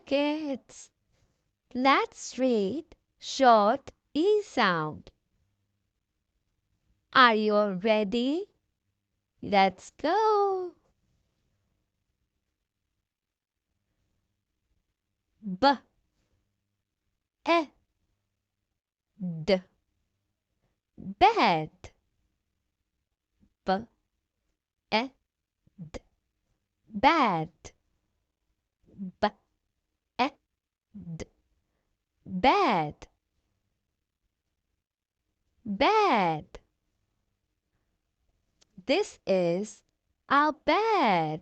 kids, let's read short E sound. Are you all ready? Let's go. B, E, D, bed. B, E, D, bed. B, E, D, bed. Bed. This is our bed.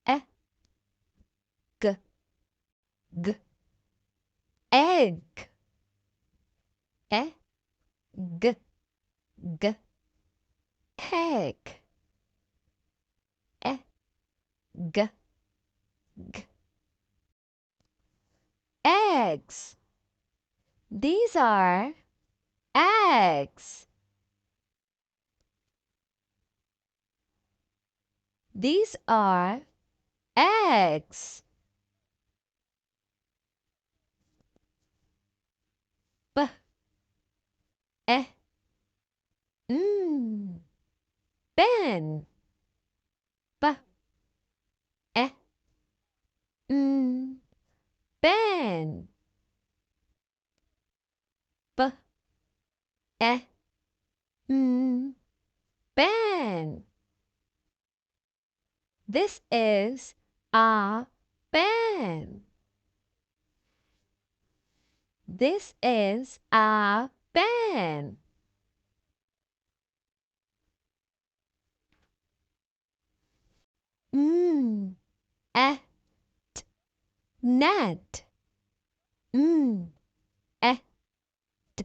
E, G, G, egg. E, G, G, egg. E, G, G. Eggs. These are eggs. These are eggs. B, E, ben. B, E, ben. B, E, ben. This is a pen. This is a pen. A, t, net. A, t,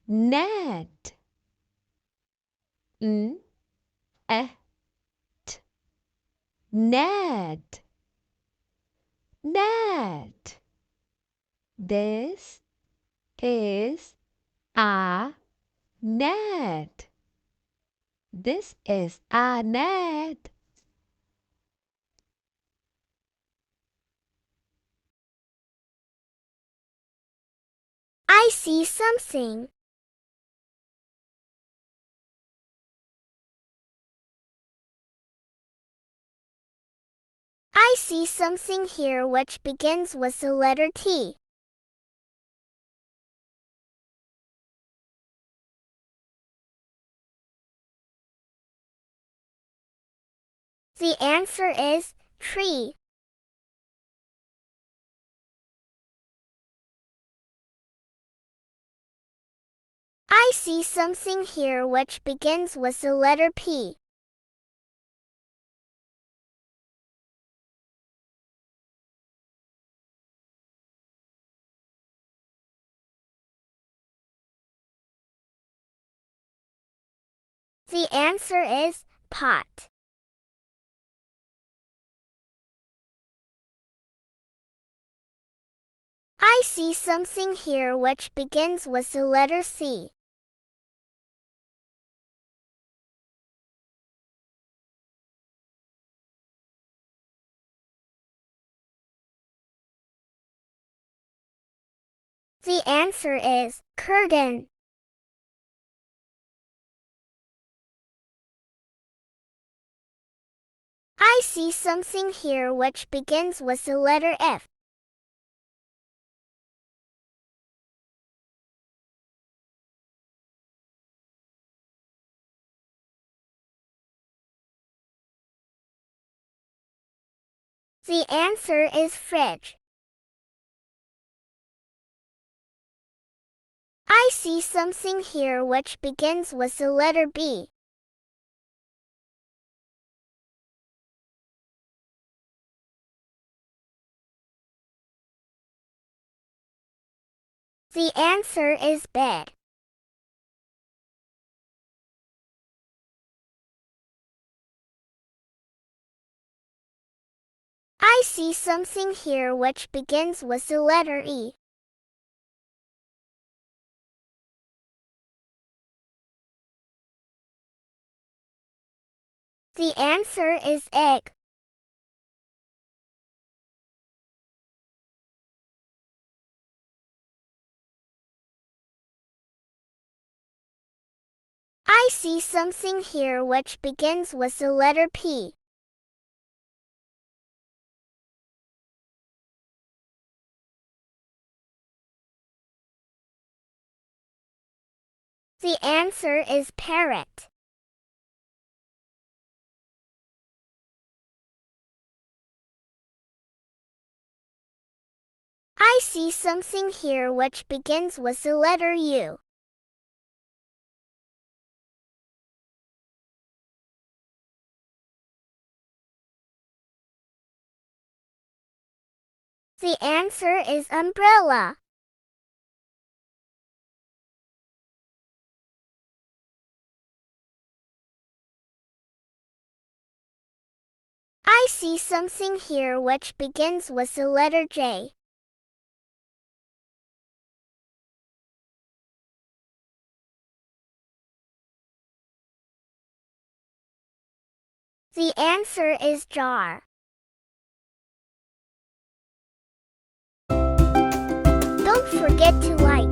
net. A, t, net. Net. This is a net. This is a net. I see something. I see something here which begins with the letter T. The answer is tree. I see something here which begins with the letter P. The answer is pot. I see something here which begins with the letter C. The answer is curtain. I see something here which begins with the letter F. The answer is fridge. I see something here which begins with the letter B. The answer is bed. I see something here which begins with the letter E. The answer is egg. I see something here which begins with the letter P. The answer is parrot. I see something here which begins with the letter U. The answer is umbrella. I see something here which begins with the letter J. The answer is jar. Don't forget to like,